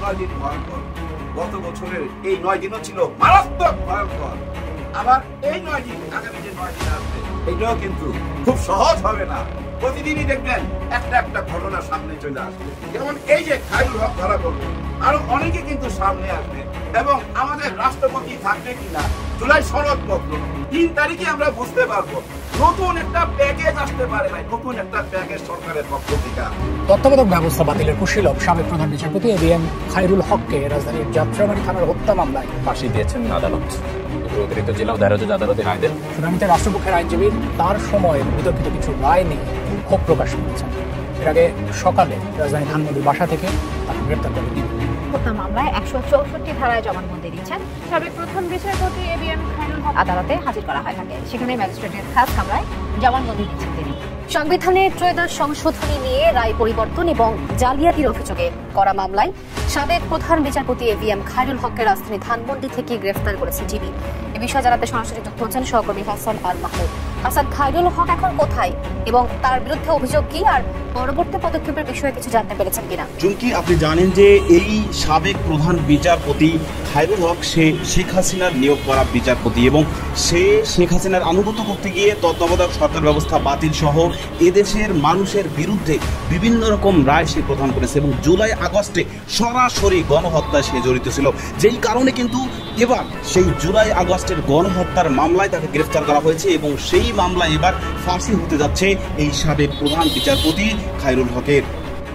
9 দিন ভয়ঙ্কর। গত বছরের এই 9 দিনও ছিল মারাত্মক ভয়ঙ্কর। আবার এই 9 দিন, আগামী যে 9 দিন আসবে, এটাও কিন্তু খুব সহজ হবে না। প্রতিদিনই দেখবেন একটা একটা ঘটনা সামনে চলে আসবে। যেমন এই যে খায়রুল হক ধরা পড়লো, আরো অনেকে কিন্তু সামনে আসবে। এবং আমাদের রাষ্ট্রপতি থাকবে কিনা জুলাই সনদপত্র 3 তারিখে আমরা বুঝতে পারবো। নতুন একটা প্যাকেজ আসতে পারে ভাই, নতুন একটা প্যাকেজ সরকারের পক্ষ থেকে। তত্ত্বাবধায়ক ব্যবস্থা বাতিলের কুশীলব সাবেক প্রধান বিচারপতি এবিএম খায়রুল হককে রাজধানীর যাত্রাবাড়ী থানার হত্যা মামলায় ফাঁসি দিয়েছেন আদালত। অতিরিক্ত জেলা দায়রা জজ আদালতের রায় দেন। শুনানিতে রাষ্ট্রপক্ষের আইনজীবী তার সময়ের বিতর্কিত কিছু রায় নিয়ে ক্ষোভ প্রকাশ করেছেন। এর আগে সকালে রাজধানী ধানমন্ডির বাসা থেকে তাকে গ্রেপ্তার করে হত্যা মামলায় 164 ধারায় জবানবন্দি দিচ্ছেন সাবেক প্রধান বিচারপতি এবিএম খায়রুল হক। আদালতে হাজির করা হয় তাকে। সেখানে ম্যাজিস্ট্রেটের খাস কামরায় জবানবন্দি দিচ্ছেন তিনি। সংবিধানের ত্রয়োদশ সংশোধনী নিয়ে রায় পরিবর্তন এবং জালিয়াতির অভিযোগে করা মামলায় সাবেক প্রধান বিচারপতি এবিএম খায়রুল হককে রাজধানী ধানমন্ডি থেকে গ্রেফতার করেছে জিবি। এ বিষয়ে জানাতে সরাসরি যুক্ত হচ্ছেন সহকর্মী হাসান আল মাহমুদ। হাসান, খায়রুল হক এখন কোথায় এবং তার বিরুদ্ধে অভিযোগ কি, আর পরবর্তী পদক্ষেপের বিষয়ে কিছু জানতে পেরেছেন কিনা? চুমকি, আপনি জানেন যে এই সাবেক প্রধান বিচারপতি খায়রুল হক সে শেখ হাসিনার নিয়োগ করা বিচারপতি এবং সে শেখ হাসিনার আনুগত্য করতে গিয়ে তত্ত্বাবধায়ক সরকার ব্যবস্থা বাতিল সহ এদেশের মানুষের বিরুদ্ধে বিভিন্ন রকম রায় সে প্রদান করেছে এবং জুলাই আগস্টে সরাসরি গণহত্যায় সে জড়িত ছিল। যেই কারণে কিন্তু এবার সেই জুলাই আগস্টের গণহত্যার মামলায় তাকে গ্রেফতার করা হয়েছে এবং সেই মামলায় এবার ফাঁসি হতে যাচ্ছে এই সাবেক প্রধান বিচারপতি খায়রুল হকের।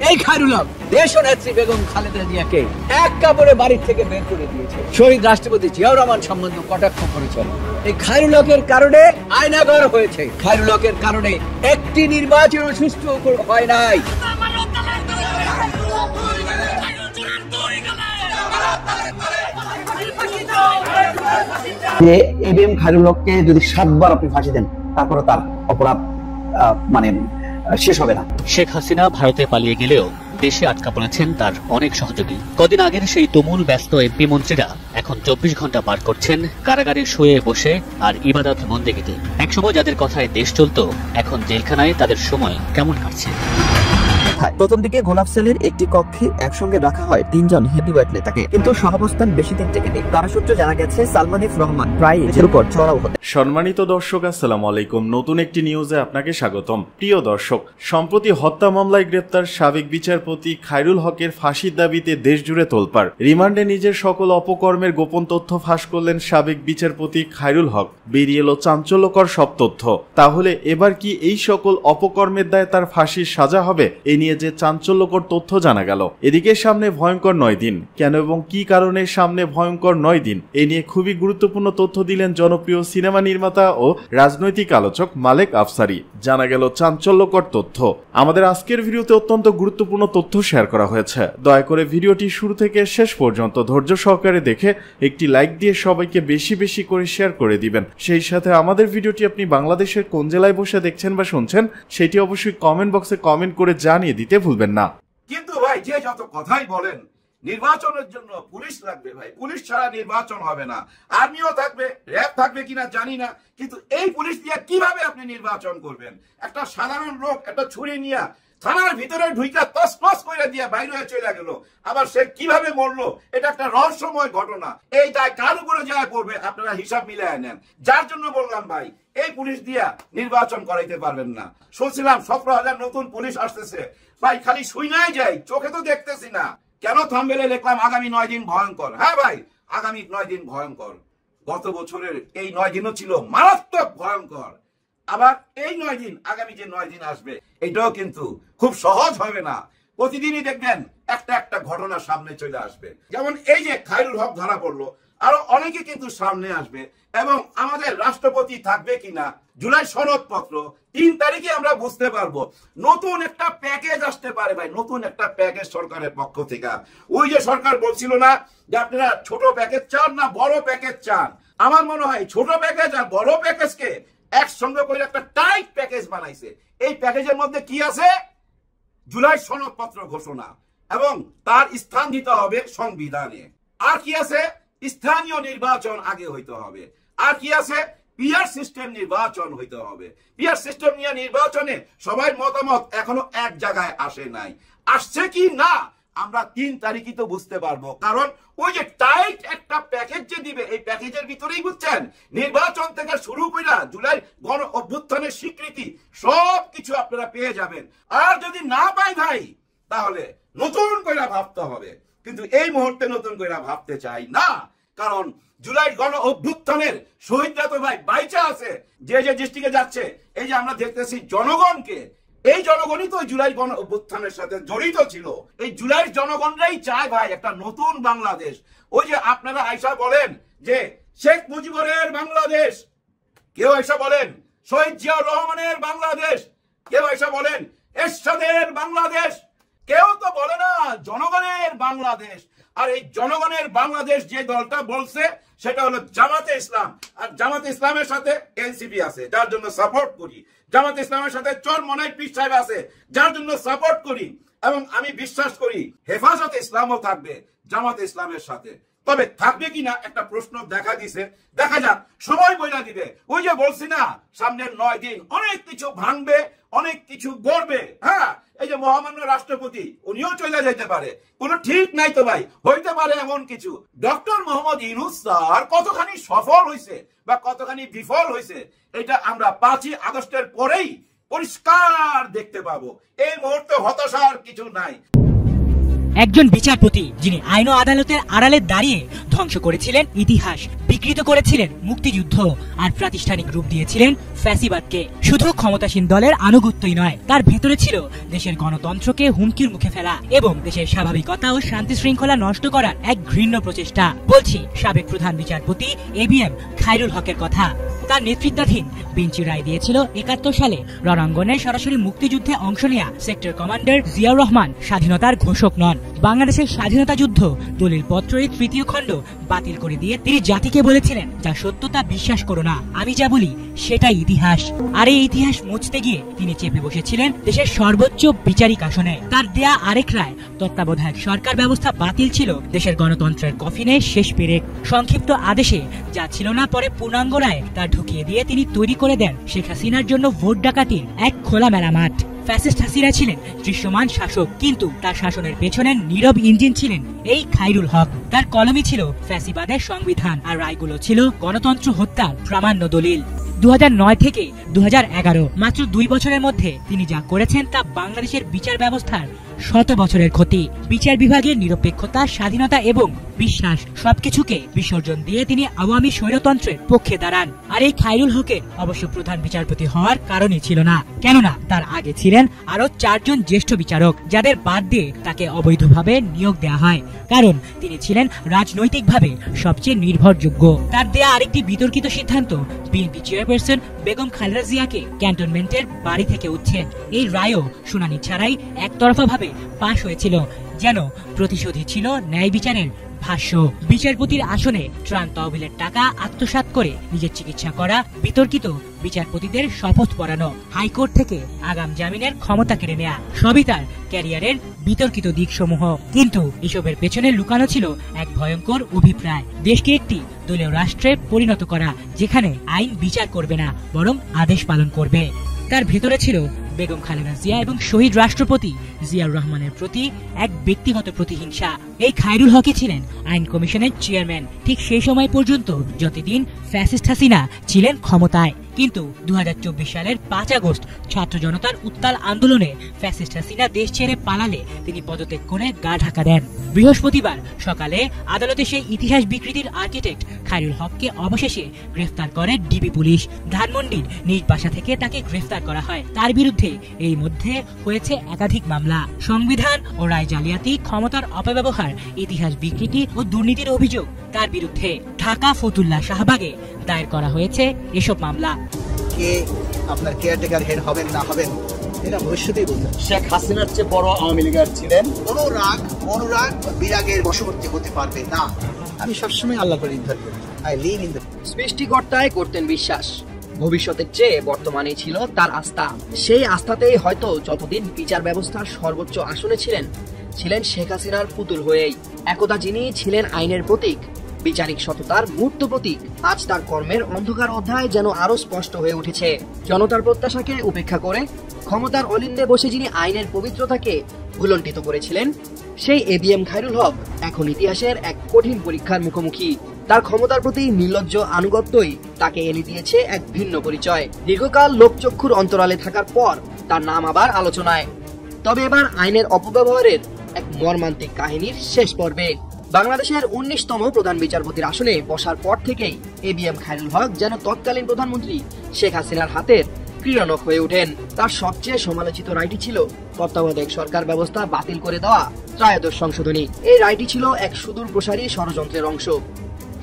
এই খায়রুল হক দেশনেত্রী বেগম খালেদা জিয়াকে এক কাপড়ে বাড়ি থেকে বের করে দিয়েছে। শহীদ রাষ্ট্রপতি জিয়াউর রহমান সম্বন্ধে কটাক্ষ করেছেন। এই খায়রুল হকের কারণে আয়নাঘর হয়েছে। খায়রুল হকের কারণে একটি নির্বাচন সুষ্ঠু হয় নাই। যে এবিএম খায়রুল হককে যদি 7 বার আপনি ফাঁসি দেন, তারপরে তার অপরাধ শেষ হবে না। শেখ হাসিনা ভারতে পালিয়ে গেলেও দেশে আটকা পড়েছেন তার অনেক সহযোগী। কদিন আগের সেই তুমুল ব্যস্ত এমপি মন্ত্রীরা এখন 24 ঘন্টা পার করছেন কারাগারে শুয়ে বসে আর ইবাদত বন্দেগীতে। একসময় যাদের কথায় দেশ চলতো, এখন জেলখানায় তাদের সময় কেমন কাটছে? প্রথম দিকে গোলাপ সেলের একটি কক্ষে একসঙ্গে রাখা হয় 3 জন হেভিওয়েট নেতাকে, কিন্তু সহাবস্থান বেশি দিন টেকেনি। তারা সূত্রে জানা গেছে সালমান এফ রহমান প্রায় এর উপর চড়াও হতে। সম্মানিত দর্শক, আসসালামু আলাইকুম। নতুন একটি নিউজে আপনাকে স্বাগতম। প্রিয় দর্শক, সম্প্রতি হত্যা মামলায় গ্রেপ্তার সাবেক বিচারপতি খায়রুল হকের ফাঁসির দাবিতে দেশ জুড়ে তোলপাড়। রিমান্ডে নিজের সকল অপকর্মের গোপন তথ্য ফাঁস করলেন সাবেক বিচারপতি খায়রুল হক। বেরিয়ে এলো চাঞ্চল্যকর সব তথ্য। তাহলে এবার কি এই সকল অপকর্মের দায়ে তার ফাঁসির সাজা হবে? এই নিয়ে যে চাঞ্চল্যকর তথ্য জানা গেল। এদিকে সামনে ভয়ঙ্কর 9 দিন। কেন এবং কি কারণে সামনে ভয়ঙ্কর 9 দিন, এ নিয়ে খুবই গুরুত্বপূর্ণ তথ্য দিলেন জনপ্রিয় সিনেমা নির্মাতা ও রাজনৈতিক আলোচক মালেক আফসারি। জানা গেল চাঞ্চল্যকর তথ্য। আমাদের আজকের ভিডিওতে অত্যন্ত গুরুত্বপূর্ণ তথ্য শেয়ার করা হয়েছে। দয়া করে ভিডিওটি শুরু থেকে শেষ পর্যন্ত ধৈর্য সহকারে দেখে একটি লাইক দিয়ে সবাইকে বেশি বেশি করে শেয়ার করে দিবেন। সেই সাথে আমাদের ভিডিওটি আপনি বাংলাদেশের কোন জেলায় বসে দেখছেন বা শুনছেন সেটি অবশ্যই কমেন্ট বক্সে কমেন্ট করে জানিয়ে দিতে ভুলবেন না। কিন্তু ভাই, যে যত কথাই বলেন, নির্বাচনের জন্য পুলিশ লাগবে ভাই। পুলিশ ছাড়া নির্বাচন হবে না। আর্মিও থাকবে, র্যাব থাকবে কিনা জানি না, কিন্তু এই পুলিশ দিয়ে কিভাবে আপনি নির্বাচন করবেন? একটা সাধারণ লোক একটা ছুরি নিয়ে থানার ভিতরে ঢুইকা তসনস করে দিয়ে বাইরে হয়ে চলে গেল। আবার সে কিভাবে মরলো, এটা একটা রহস্যময় ঘটনা। এই দায় কার উপরে যায় পড়বে, আপনারা হিসাব মিলিয়ে নেন। যার জন্য বললাম ভাই, এই পুলিশ দিয়া নির্বাচন করাইতে পারবেন না। শুনছিলাম 17,000 নতুন পুলিশ আসতেছে। ভাই খালি শুইনাই যাই, চোখে তো দেখতেছি না। কেন থাম্বনেলে লিখলাম আগামী 9 দিন ভয়ঙ্কর? হ্যাঁ ভাই, আগামী 9 দিন ভয়ঙ্কর। গত বছরের এই 9 দিনও ছিল মারাত্মক ভয়ঙ্কর। আবার এই 9 দিন, আগামী যে 9 দিন আসবে, এটাও কিন্তু খুব সহজ হবে না। প্রতিদিনই দেখবেন একটা একটা ঘটনা সামনে চলে আসবে। যেমন এই যে খায়রুল হক ধরা পড়লো, আরো অনেকে কিন্তু সামনে আসবে। এবং আমাদের রাষ্ট্রপতি থাকবে কিনা জুলাই সনদপত্র 3 তারিখে আমরা বুঝতে পারবো। নতুন একটা প্যাকেজ আসতে পারে ভাই, নতুন একটা প্যাকেজ সরকারের পক্ষ থেকে। ওই যে সরকার বলছিল না যে আপনারা ছোট প্যাকেজ চান না বড় প্যাকেজ চান? আমার মনে হয় ছোট প্যাকেজ আর বড় প্যাকেজকে একসঙ্গে করে একটা টাইট প্যাকেজ বানাইছে। এই প্যাকেজের মধ্যে কি আছে? জুলাই সনদপত্র ঘোষণা এবং তার স্থান দিতে হবে সংবিধানে। আর কি আছে? স্থানীয় নির্বাচন আগে হইতে হবে। আর কি আছে? পিয়ার সিস্টেম নির্বাচন হইতে হবে। পিয়ার সিস্টেম নিয়ে নির্বাচনে সবার মতামত এখনো এক জায়গায় আসে নাই। আসছে কি না, আমরা 3 তারিখই তো বুঝতে পারবো, কারণ ওই যে টাইট একটা প্যাকেজ যে দিবে, এই প্যাকেজের ভিতরেই বুঝছেন নির্বাচন থেকে শুরু করে জুলাই গণ অভ্যুত্থানের স্বীকৃতি সবকিছু আপনারা পেয়ে যাবেন। আর যদি না পাই ভাই, তাহলে নতুন করে ভাবতে হবে, কিন্তু এই মুহূর্তে নতুন করে ভাবতে চাই না, কারণ জুলাই গণ অভ্যুত্থানের শহীদরা তো ভাই বাইচা আছে, যে যে ডিস্ট্রিক্টে যাচ্ছে। এই যে আমরা দেখতেছি জনগণকে, এই জনগণই তো জুলাই গণ অভ্যুত্থানের সাথে জড়িত ছিল। এই জুলাইয়ের জনগণরাই চায় ভাই একটা নতুন বাংলাদেশ। ওই যে আপনারা আইসা বলেন যে শেখ মুজিবুরের বাংলাদেশ, কেউ আইসা বলেন শহীদ জিয়াউর রহমানের বাংলাদেশ, কেউ আইসা বলেন এরশাদের বাংলাদেশ, কেউ তো বলে না জনগণের বাংলাদেশ। আর এই জনগণের বাংলাদেশ যে দলটা বলছে সেটা হলো জামাতে ইসলাম। আর জামাতে ইসলামের সাথে এনসিপি আছে, যার জন্য সাপোর্ট করি। জামাতে ইসলামের সাথে চরমনাই পীর সাহেব আছে, যার জন্য সাপোর্ট করি। এবং আমি বিশ্বাস করি হেফাজতে ইসলামও থাকবে জামাতে ইসলামের সাথে। তবে থাকবে কিনা একটা প্রশ্ন দেখা দিছে, দেখা যাক, সময় বইলা দিবে। ওই যে বলছি না, সামনের 9 দিন অনেক কিছু ভাঙবে, অনেক কিছু গড়বে। হ্যাঁ, এই যে মহামান্য রাষ্ট্রপতি, উনিও চলে যেতে পারে, কোনো ঠিক নাই তো ভাই, হইতে পারে এমন কিছু। ডক্টর মোহাম্মদ ইউনূস স্যার কতখানি সফল হয়েছে বা কতখানি বিফল হয়েছে, এটা আমরা 5ই আগস্টের পরেই পরিষ্কার দেখতে পাবো। এই মুহূর্তে হতাশার কিছু নাই। একজন বিচারপতি যিনি আইন ও আদালতের আড়ালে দাঁড়িয়ে ধ্বংস করেছিলেন ইতিহাস, বিকৃত করেছিলেন মুক্তিযুদ্ধ, আর প্রাতিষ্ঠানিক রূপ দিয়েছিলেন ফ্যাসিবাদকে। শুধু ক্ষমতাসীন দলের আনুগত্যই নয়, তার ভেতরে ছিল দেশের গণতন্ত্রকে হুমকির মুখে ফেলা এবং দেশের স্বাভাবিকতা ও শান্তি শৃঙ্খলা নষ্ট করার এক ঘৃণ্য প্রচেষ্টা। বলছি সাবেক প্রধান বিচারপতি ABM খায়রুল হকের কথা। তার নেতৃত্বাধীন বেঞ্চি রায় দিয়েছিল 71 সালে রণাঙ্গনে সরাসরি মুক্তিযুদ্ধে অংশ নেয়া সেক্টর কমান্ডার জিয়াউর রহমান স্বাধীনতার ঘোষক নন। বাংলাদেশের স্বাধীনতা যুদ্ধ দলিল পত্রের 3য় খণ্ড বাতিল করে দিয়ে তিনি জাতিকে বলেছিলেন, যা সত্য তা বিশ্বাস করো না, আমি যা বলি সেটাই ইতিহাস। আর এই ইতিহাস মুছতে গিয়ে তিনি চেপে বসেছিলেন দেশের সর্বোচ্চ বিচারিক আসনে। তার দেয়া আরেক রায় তত্ত্বাবধায়ক সরকার ব্যবস্থা বাতিল ছিল দেশের গণতন্ত্রের কফিনে শেষ পেরেক। সংক্ষিপ্ত আদেশে যা ছিল না পরে পূর্ণাঙ্গ রায় তা ঢুকিয়ে দিয়ে তিনি তৈরি করে দেন শেখ হাসিনার জন্য ভোট ডাকাতির এক খোলামেলা মাঠ। ফ্যাসিস্ট হাসিনা ছিলেন দৃশ্যমান শাসক, কিন্তু তার শাসনের পেছনে নীরব ইঞ্জিন ছিলেন এই খায়রুল হক। তার কলমই ছিল ফ্যাসিবাদের সংবিধান, আর রায়গুলো ছিল গণতন্ত্র হত্যার প্রামাণ্য দলিল। 2009 থেকে 2011 মাত্র 2 বছরের মধ্যে তিনি যা করেছেন তা বাংলাদেশের বিচার ব্যবস্থার 100 বছরের ক্ষতি। বিচার বিভাগের নিরপেক্ষতা, স্বাধীনতা এবং বিশ্বাস সবকিছুকে বিসর্জন দিয়ে তিনি আওয়ামী স্বৈরতন্ত্রের পক্ষে দাঁড়ান। আর এই খায়রুল হকের অবশ্য প্রধান বিচারপতি হওয়ার কারণই ছিল না, কেননা তার আগে ছিলেন আরো 4 জন জ্যেষ্ঠ বিচারক, যাদের বাদ দিয়ে তাকে অবৈধভাবে নিয়োগ দেওয়া হয়, কারণ তিনি ছিলেন রাজনৈতিকভাবে সবচেয়ে নির্ভরযোগ্য। তার দেয়া আরেকটি বিতর্কিত সিদ্ধান্ত বিএনপি চেয়ারপারসন বেগম খালেদা জিয়াকে ক্যান্টনমেন্টের বাড়ি থেকে উচ্ছেদ। এই রায়ও শুনানি ছাড়াই একতরফাভাবে পাশ হয়েছিল, যেন প্রতিশোধী ছিল ন্যায় বিচারের ভাষ্য। বিচারপতির আসনে ত্রাণ তহবিলের টাকা আত্মসাৎ করে নিজের চিকিৎসা করা, বিতর্কিত বিচারপতিদের শপথ পড়ানো, হাইকোর্ট থেকে আগাম জামিনের ক্ষমতা কেড়ে নেয়া, সবই তার ক্যারিয়ারের বিতর্কিত দিকসমূহ। কিন্তু এসবের পেছনে লুকানো ছিল এক ভয়ঙ্কর অভিপ্রায়, দেশকে একটি দলীয় রাষ্ট্রে পরিণত করা, যেখানে আইন বিচার করবে না বরং আদেশ পালন করবে। তার ভেতরে ছিল বেগম খালেদা জিয়া এবং শহীদ রাষ্ট্রপতি জিয়াউর রহমানের প্রতি এক ব্যক্তিগত প্রতিহিংসা। এই খায়রুল হকই ছিলেন আইন কমিশনের চেয়ারম্যান ঠিক সেই সময় পর্যন্ত যতদিন ফ্যাসিস্ট হাসিনা ছিলেন ক্ষমতায়। কিন্তু 2024 সালের 5 আগস্ট ছাত্র জনতার উত্তাল আন্দোলনে ফ্যাসিস্ট হাসিনা দেশ ছেড়ে পালালে তিনি পদত্যাগ করে গা ঢাকা দেন। বৃহস্পতিবার সকালে আদালতে সেই ইতিহাস বিকৃতির আর্কিটেক্ট খায়রুল হককে অবশেষে গ্রেফতার করে ডিবি পুলিশ। ধানমন্ডির নিজ বাসা থেকে তাকে গ্রেফতার করা হয়। তার বিরুদ্ধে এই মধ্যে হয়েছে একাধিক মামলা, সংবিধান ও রায় জালিয়াতি, ক্ষমতার অপব্যবহার, ইতিহাস বিকৃতি ও দুর্নীতির অভিযোগ তার বিরুদ্ধে। ঢাকা ফতুল্লা শাহবাগে দায়ের করা হয়েছে এসব মামলা। কে আপনার কেয়ারটেকার হেড হবেন না হবেন এটা ভবিষ্যতেই বলতে। শেখ হাসিনার চেয়ে বড় আওয়ামী লীগের ছিলেন। কোনো রাগ অনুরাগ বিরাগের বশবর্তী হতে পারবে না। আমি সবসময় আল্লাহ করে নির্ধার করি। আই লিভ ইন দ্য সৃষ্টিকর্তায় করতেন বিশ্বাস, ভবিষ্যতের চেয়ে বর্তমানে ছিল তার আস্থা। সেই আস্থাতেই হয়তো যতদিন বিচার ব্যবস্থার সর্বোচ্চ আসনে ছিলেন শেখ হাসিনার পুতুল হয়েই। একদা যিনি ছিলেন আইনের প্রতীক, বিচারিক সততার মূর্ত প্রতীক, আজ তার কর্মের অন্ধকার অধ্যায় যেন আরো স্পষ্ট হয়ে উঠেছে। জনতার প্রত্যাশাকে উপেক্ষা করে ক্ষমতার অলিন্দে বসে যিনি আইনের পবিত্রতাকে ভুলণ্ঠিত করেছিলেন, সেই এবিএম খায়রুল হক এখন ইতিহাসের এক কঠিন পরীক্ষার মুখোমুখি। তার ক্ষমতার প্রতি নির্লজ্জ আনুগত্যই তাকে এনে দিয়েছে এক ভিন্ন পরিচয়। দীর্ঘকাল লোকচক্ষুর অন্তরালে থাকার পর তার নাম আবার আলোচনায়। তবে এবার আইনের অপব্যবহারের এক মর্মান্তিক কাহিনীর শেষ পর্বে। বাংলাদেশের 19তম প্রধান বিচারপতির আসনে বসার পর থেকেই এবিএম খায়রুল হক যেন তৎকালীন প্রধানমন্ত্রী শেখ হাসিনার হাতের ক্রীড়নক হয়ে ওঠেন। তার সবচেয়ে সমালোচিত রায়টি ছিল তত্ত্বাবধায়ক সরকার ব্যবস্থা বাতিল করে দেওয়া ত্রয়োদশ সংশোধনী। এই রায়টি ছিল এক সুদূর প্রসারী ষড়যন্ত্রের অংশ,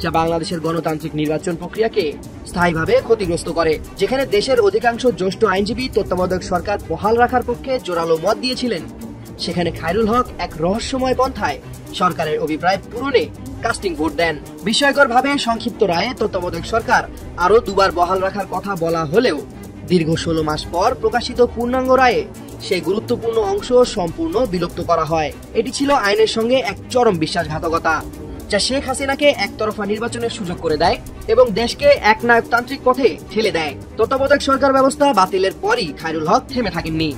যা বাংলাদেশের গণতান্ত্রিক নির্বাচন প্রক্রিয়াকে স্থায়ীভাবে ক্ষতিগ্রস্ত করে। যেখানে দেশের অধিকাংশ জ্যেষ্ঠ আইনজীবী তত্ত্বাবধায়ক সরকার বহাল রাখার পক্ষে জোরালো মত দিয়েছিলেন, সেখানে খায়রুল হক এক রহস্যময় পন্থায় সরকারের অভিপ্রায় পূরণে কাস্টিং ভোট দেন। বিস্ময়করভাবে সংক্ষিপ্ত রায়ে তত্ত্বাবধায়ক সরকার আরো দুবার বহাল রাখার কথা বলা হলেও দীর্ঘ 16 মাস পর প্রকাশিত পূর্ণাঙ্গ রায়ে সেই গুরুত্বপূর্ণ অংশ সম্পূর্ণ বিলুপ্ত করা হয়। এটি ছিল আইনের সঙ্গে এক চরম বিশ্বাসঘাতকতা, যা শেখ হাসিনাকে একতরফা নির্বাচনের সুযোগ করে দেয় এবং দেশকে একনায়কতান্ত্রিক পথে ঠেলে দেয়। তত্ত্বাবধায়ক সরকার ব্যবস্থা বাতিলের পরই খায়রুল হক থেমে থাকেননি।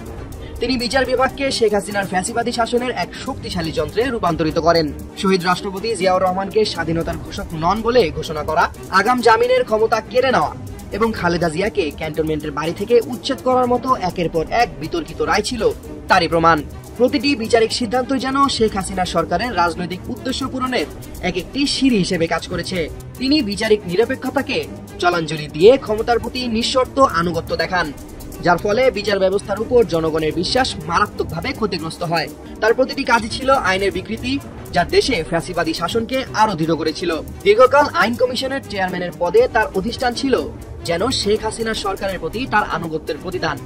তিনি বিচার বিভাগকে শেখ হাসিনার ফ্যাসিবাদী শাসনের এক শক্তিশালী যন্ত্রে রূপান্তরিত করেন। শহীদ রাষ্ট্রপতি জিয়াউর রহমানকে স্বাধীনতার ঘোষক নন বলে ঘোষণা করা, আগাম জামিনের ক্ষমতা কেড়ে নেওয়া এবং খালেদা জিয়াকে ক্যান্টনমেন্টের বাড়ি থেকে উচ্ছেদ করার মতো একের পর এক বিতর্কিত রায় ছিল তারই প্রমাণ। প্রতিটি বিচারিক সিদ্ধান্তই যেন শেখ হাসিনা সরকারের রাজনৈতিক উদ্দেশ্য পূরণের একটি সিঁড়ি হিসেবে কাজ করেছে। তিনি বিচারিক নিরপেক্ষতাকে জলাঞ্জলি দিয়ে ক্ষমতার প্রতি নিঃশর্ত আনুগত্য দেখান, যার ফলে বিচার ব্যবস্থার উপর জনগণের বিশ্বাস মারাত্মকভাবে ক্ষতিগ্রস্ত হয়। তার প্রতিটি কাজই ছিল আইনের বিকৃতি, যা দেশে ফ্যাসিবাদী শাসনকে আরো দৃঢ় করেছিল। দীর্ঘকাল আইন কমিশনের চেয়ারম্যানের পদে তার অধিষ্ঠান ছিল যেন শেখ হাসিনা সরকারের প্রতি তার আনুগত্যের প্রতিদান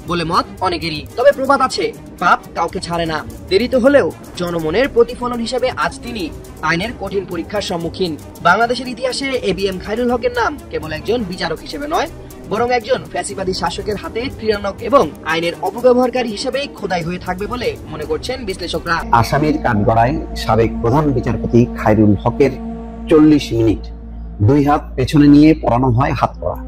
বলে মত অনেকেরই। তবে প্রবাদ আছে, পাপ কাউকে ছাড়ে না। দেরিতে হলেও জনমনের প্রতিফলন হিসেবে আজ তিনি আইনের কঠিন পরীক্ষার সম্মুখীন। বাংলাদেশের ইতিহাসে এবিএম খায়রুল হকের নাম কেবল একজন বিচারক হিসেবে নয়, বরং একজন ফ্যাসিবাদী শাসকের হাতে ক্রীড়নক এবং আইনের অপব্যবহারকারী হিসেবেই খোদাই হয়ে থাকবে বলে মনে করছেন বিশ্লেষকরা। আসামির কাঠগড়ায় সাবেক প্রধান বিচারপতি খায়রুল হকের 40 মিনিট 2 হাত পেছনে নিয়ে পড়ানো হয় হাত পড়া।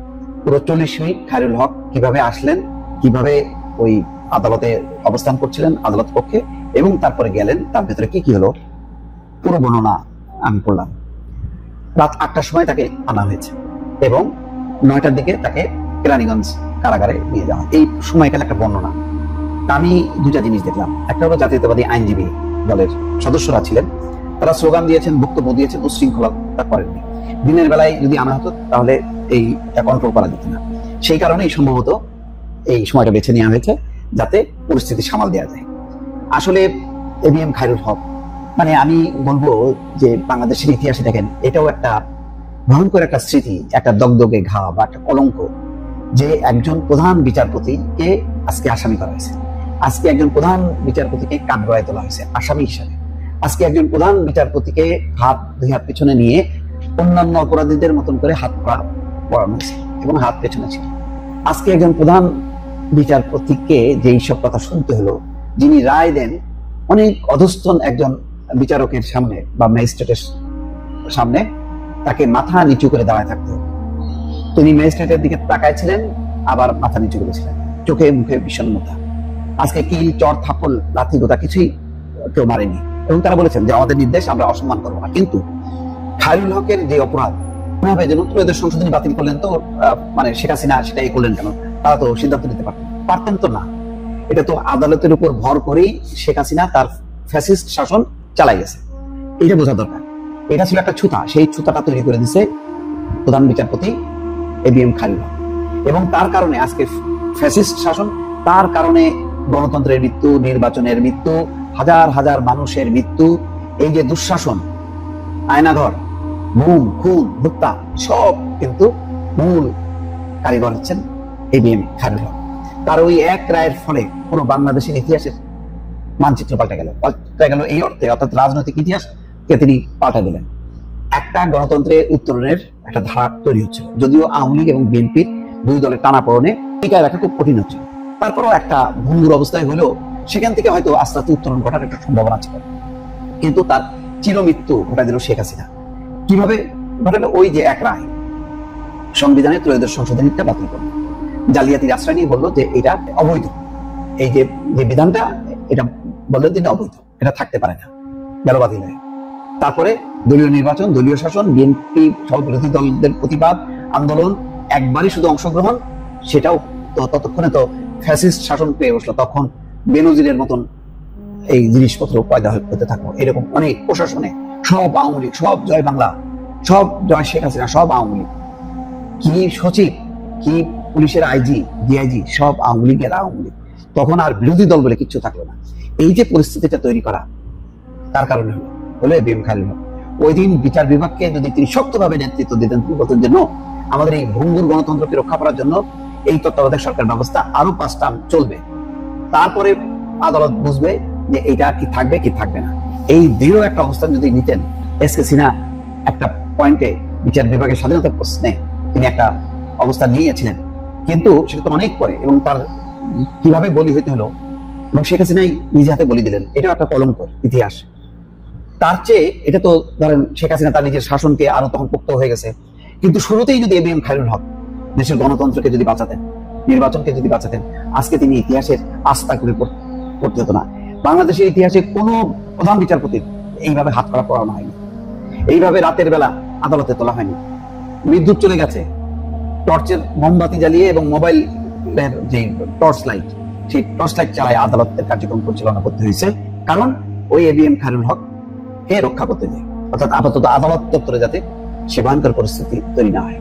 পুরো 40 মিনিট খায়রুল হক কিভাবে আসলেন, কিভাবে ওই আদালতে অবস্থান করছিলেন আদালত কক্ষে, এবং তারপরে গেলেন, তার ভেতরে কি কি হলো পুরো বর্ণনা আমি পড়লাম। রাত 8টার সময় তাকে আনা হয়েছে এবং 9টার দিকে তাকে কেরানীগঞ্জ কারাগারে নিয়ে যাওয়া। এই সময়কালে একটা বর্ণনা। আমি দুটা জিনিস দেখলাম। একটা হলো জাতীয়তাবাদী আইনজীবী দলের সদস্যরা ছিলেন, তারা স্লোগান দিয়েছেন, বক্তব্য দিয়েছেন, উচ্ছৃঙ্খলতা করেননি। দিনের বেলায় যদি আনা হতো তাহলে এইটা কন্ট্রোল করা যেত না। সেই কারণেই সম্ভবত এই সময়টা বেছে নেওয়া হয়েছে, যাতে পরিস্থিতি সামাল দেওয়া যায়। আসলে এবিএম খায়রুল হক মানে আমি বলবো যে বাংলাদেশের ইতিহাসে দেখেন, এটাও একটা ভয়ঙ্কর একটা স্মৃতি, একটা দগদগে ঘা বা একটা কলঙ্ক, যে একজন প্রধান বিচারপতিকে আজকে আসামি করা হয়েছে। আজকে একজন প্রধান বিচারপতিকে কাঠগড়ায় তোলা হয়েছে আসামি হিসাবে। আজকে একজন প্রধান বিচারপতিকে হাত 2 হাত পেছনে নিয়ে অন্যান্য অপরাধীদের মতন করে হাত পড়ানো হয়েছে এবং হাত পেছনে ছিল। আজকে একজন প্রধান বিচারপতিকে যে এইসব কথা শুনতে হলো, যিনি রায় দেন অনেক অধস্তন একজন বিচারকের সামনে বা ম্যাজিস্ট্রেটের সামনে, তাকে মাথা নিচু করে দাঁড়ায় থাকতে। তিনি ম্যাজিস্ট্রেটের দিকে তাকাইছিলেন, আবার মাথা নিচু করেছিলেন, চোখে মুখে বিষণ্ণতা। আজকে কিল, চর, থাপ্পড়, লাথি, গোতা কিছুই কেউ মারেনি এবং তারা বলেছেন যে আমাদের নির্দেশ আমরা অসম্মান করবো না। কিন্তু খায়রুল হকের যে অপরাধ, মনে হবে যেন ত্রয়োদশ সংশোধনী বাতিল করলেন তো মানে শেখ হাসিনা সেটাই করলেন কেন? তারা তো সিদ্ধান্ত নিতে পারতেন তো না। এটা তো আদালতের উপর ভর করেই শেখ হাসিনা তার ফ্যাসিস্ট শাসন চালাই গেছে, এটা বোঝা দরকার। এটা ছিল একটা ছুতা, সেই ছুতাটা তৈরি করে দিছে প্রধান বিচারপতি এবিএম খায়রুল হক। এবং তার কারণে আজকে ফ্যাসিস্ট শাসন, তার কারণে গণতন্ত্রের মৃত্যু, নির্বাচনের মৃত্যু, হাজার হাজার মানুষের মৃত্যু, এই যে দুঃশাসন, আয়নাঘর, গুম, খুন, হত্যা, সব কিন্তু মূল কারিগর হচ্ছেন এবিএম খায়রুল হক। তার ওই এক রায়ের ফলে পুরো বাংলাদেশের ইতিহাসের মানচিত্র পাল্টে গেল এই অর্থে, অর্থাৎ রাজনৈতিক ইতিহাসকে তিনি পাল্টে দিলেন। একটা গণতন্ত্রের উত্তরণের একটা ধারা তৈরি হচ্ছিল, যদিও আওয়ামী লীগ এবং বিএনপির 2 দলের টানাপোড়েনে টিকায় রাখা খুব কঠিন হচ্ছিল। তারপরও একটা ভঙ্গুর অবস্থায় হলেও সেখান থেকে হয়তো আস্তে আস্তে উত্তরণ ঘটার একটা সম্ভাবনা ছিল। কিন্তু তার চিরমৃত্যু ঘটা দিল শেখ হাসিনা। কিভাবে ঘটালো? ওই যে এক রায়, সংবিধানে ত্রয়োদশ সংশোধনীটা বাতিল করল, জালিয়াতির আশ্রয় নিয়ে বললো যে এটা অবৈধ, এই যে বিধানটা এটা বললেন তিনি অবৈধ, এটা থাকতে পারে না। গেল বাতিল হয়ে। তারপরে দলীয় নির্বাচন, দলীয় শাসন, বিএনপি সহ বিরোধী দলদের প্রতিবাদ আন্দোলন, একবারই শুধু অংশগ্রহণ, সেটাও তো ততক্ষণে তো ফ্যাসিস্ট শাসন পেয়ে বসলো। তখন বেনজিরের মতন এই জিনিসপত্র পয়দা হতে থাকলো। এরকম অনেক প্রশাসনে সব আওয়ামী লীগ, সব জয় বাংলা, সব জয় শেখ হাসিনা, সব আওয়ামী লীগ, কি সচিব, কি পুলিশের আইজি, ডিআইজি, সব আওয়ামী লীগের আওয়ামী লীগ। তখন আর বিরোধী দল বলে কিচ্ছু থাকলো না। এই যে পরিস্থিতিটা তৈরি করা, তার কারণে হলো এবিএম খায়রুল হক। ওই দিন বিচার বিভাগকে যদি তিনি শক্তভাবে নেতৃত্ব দিতেন বিগতের জন্য, আমাদের এই ভঙ্গুর গণতন্ত্রকে রক্ষা করার জন্য এই তত্ত্বাবধায়ক সরকার ব্যবস্থা আরো 5 টার্ম চলবে, তারপরে আদালত বুঝবে যে এইটা কি থাকবে কি থাকবে না। এই দৃঢ় একটা অবস্থান যদি নিতেন, এসকে সিনহা একটা পয়েন্টে বিচার বিভাগের স্বাধীনতার প্রশ্নে তিনি একটা অবস্থান নিয়েছিলেন, কিন্তু সেটা তো অনেক পরে, এবং তার কিভাবে বলি হইতে হলো, এবং শেখ হাসিনাই নিজে হাতে বলি দিলেন, এটাও একটা কলঙ্কর ইতিহাস। তার চেয়ে এটা তো ধরেন শেখ হাসিনা তার নিজের শাসনকে আরো তখন পোক্ত হয়ে গেছে, কিন্তু শুরুতেই যদি এবিএম খায়রুল হক দেশের গণতন্ত্রকে যদি বাঁচাতেন, নির্বাচনকে যদি বাঁচাতেন, আজকে তিনি ইতিহাসের আস্থা করে পড়তে হতো না। বাংলাদেশের ইতিহাসে কোনো প্রধান বিচারপতির এইভাবে হাত করা পড়ানো হয়নি, এইভাবে রাতের বেলা আদালতে তোলা হয়নি। বিদ্যুৎ চলে গেছে, টর্চের মোমবাতি জ্বালিয়ে এবং মোবাইলের যে টর্চ লাইট, সেই টর্চ লাইট চালায় আদালতের কার্যক্রম পরিচালনা করতে হয়েছে, কারণ ওই এবিএম খায়রুল হক কে রক্ষা করতে যায়, অর্থাৎ আপাতত আদালত দপ্তরে যাতে সে ভয়ঙ্কর পরিস্থিতি তৈরি না হয়।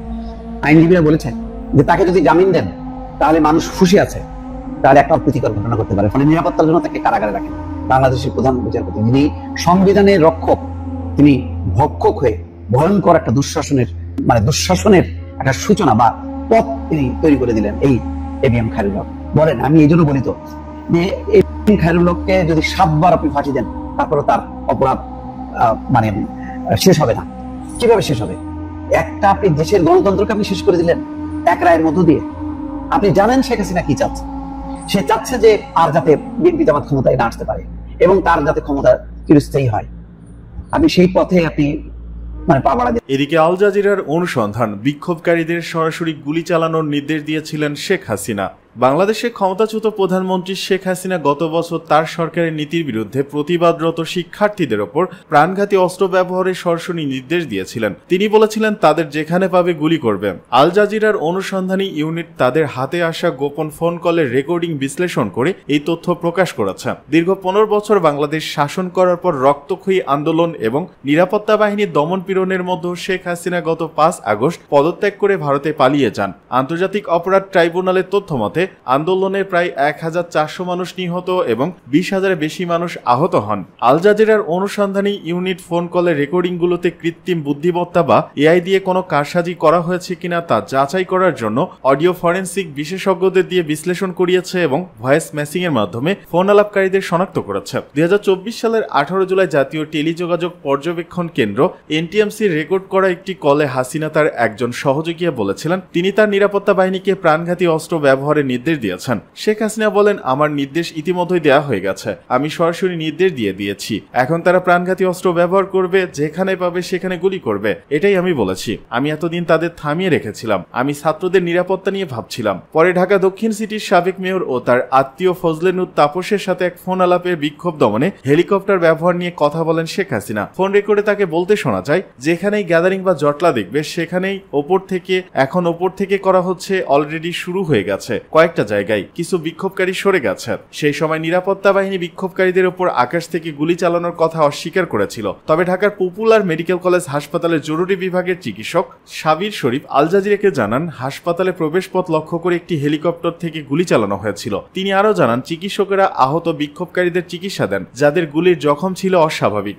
আইনজীবীরা বলেছেন যে তাকে যদি জামিন দেন তাহলে মানুষ খুশি আছে, তাহলে একটা অপ্রীতিকর ঘটনা করতে পারে, ফলে নিরাপত্তার জন্য তাকে কারাগারে রাখেন। বাংলাদেশের প্রধান বিচারপতি, যিনি সংবিধানের রক্ষক, তিনি ভক্ষক হয়ে ভয়ঙ্কর একটা দুঃশাসনের একটা সূচনা বা পথ তিনি তৈরি করে দিলেন এই এবিএম খায়রুল হক। বলেন, আমি এই জন্য বলি তো যে এবিএম খায়রুল হককে যদি 7 বার আপনি ফাঁসি দেন, তারপরে তার অপরাধ শেষ হবে না। কিভাবে শেষ হবে? একটা আপনি দেশের গণতন্ত্রকে আপনি শেষ করে দিলেন এক রায়ের মধ্য দিয়ে। আপনি জানেন শেখ হাসিনা কি চাচ্ছে, সে চাচ্ছে যে আর যাতে বিএনপি জামাত ক্ষমতায় না আসতে পারে এবং তার যাতে ক্ষমতা চিরস্থায়ী হয়। আপনি সেই পথে আপনি এদিকে আল জাজিরার অনুসন্ধান, বিক্ষোভকারীদের সরাসরি গুলি চালানোর নির্দেশ দিয়েছিলেন শেখ হাসিনা। বাংলাদেশের ক্ষমতাচ্যুত প্রধানমন্ত্রী শেখ হাসিনা গত বছর তার সরকারের নীতির বিরুদ্ধে প্রতিবাদরত শিক্ষার্থীদের ওপর প্রাণঘাতী অস্ত্র ব্যবহারের সরাসরি নির্দেশ দিয়েছিলেন। তিনি বলেছিলেন তাদের যেখানে পাবে গুলি করবে। আল জাজিরার অনুসন্ধানী ইউনিট তাদের হাতে আসা গোপন ফোন কলের রেকর্ডিং বিশ্লেষণ করে এই তথ্য প্রকাশ করেছে। দীর্ঘ 15 বছর বাংলাদেশ শাসন করার পর রক্তক্ষয়ী আন্দোলন এবং নিরাপত্তা বাহিনীর দমন পীড়নের মধ্যে শেখ হাসিনা গত 5 আগস্ট পদত্যাগ করে ভারতে পালিয়ে যান। আন্তর্জাতিক অপরাধ ট্রাইব্যুনালের তথ্য মতে আন্দোলনে প্রায় 1400 মানুষ নিহত এবং 20,000-এর বেশি মানুষ আহত হন। আল জাজিরার অনুসন্ধানী ইউনিট ফোন কলের রেকর্ডিংগুলোতে কৃত্রিম বুদ্ধিমত্তা বা এআই দিয়ে কোনো কারসাজি করা হয়েছে কিনা তা যাচাই করার জন্য অডিও ফরেনসিক বিশেষজ্ঞদের দিয়ে বিশ্লেষণ করিয়েছে এবং ভয়েস ম্যাচিং এর মাধ্যমে ফোন আলাপকারীদের শনাক্ত করেছে। 2024 সালের 18 জুলাই জাতীয় টেলিযোগাযোগ পর্যবেক্ষণ কেন্দ্র এনটিএমসি রেকর্ড করা একটি কলে হাসিনা তার একজন সহযোগী বলেছিলেন তিনি তার নিরাপত্তা বাহিনীকে প্রাণঘাতী অস্ত্র ব্যবহারের নির্দেশ দিয়েছেন। শেখ হাসিনা বলেন, আমার নির্দেশ ইতিমধ্যেই দেওয়া হয়ে গেছে, আমি সরাসরি নির্দেশ দিয়ে দিয়েছি, এখন তারা প্রাণঘাতী অস্ত্র ব্যবহার করবে, যেখানে পাবে সেখানে গুলি করবে, এটাই আমি বলেছি। আমি এতদিন তাদের থামিয়ে রেখেছিলাম, আমি ছাত্রদের নিরাপত্তা নিয়ে ভাবছিলাম। পরে ঢাকা দক্ষিণ সিটির সাবেক মেয়র ও তার আত্মীয় ফজলে নূর তাপসের সাথে এক ফোন আলাপের বিক্ষোভ দমনে হেলিকপ্টার ব্যবহার নিয়ে কথা বলেন শেখ হাসিনা। ফোন রেকর্ডে তাকে বলতে শোনা যায়, যেখানেই গ্যাদারিং বা জটলা দেখবে সেখানেই ওপর থেকে করা হচ্ছে, অলরেডি শুরু হয়ে গেছে, কয়েকটা জায়গায় কিছু বিক্ষোভকারী সরে গেছে। সেই সময় নিরাপত্তা বাহিনী বিক্ষোভকারীদের উপর আকাশ থেকে গুলি চালানোর কথা অস্বীকার করেছিল। তবে ঢাকার পপুলার মেডিকেল কলেজ হাসপাতালের জরুরি বিভাগের চিকিৎসক সাবির শরীফ আল জাজিরাকে জানান, হাসপাতালে প্রবেশপথ লক্ষ্য করে একটি হেলিকপ্টার থেকে গুলি চালানো হয়েছিল। তিনি আরও জানান, চিকিৎসকেরা আহত বিক্ষোভকারীদের চিকিৎসা দেন, যাদের গুলির জখম ছিল অস্বাভাবিক।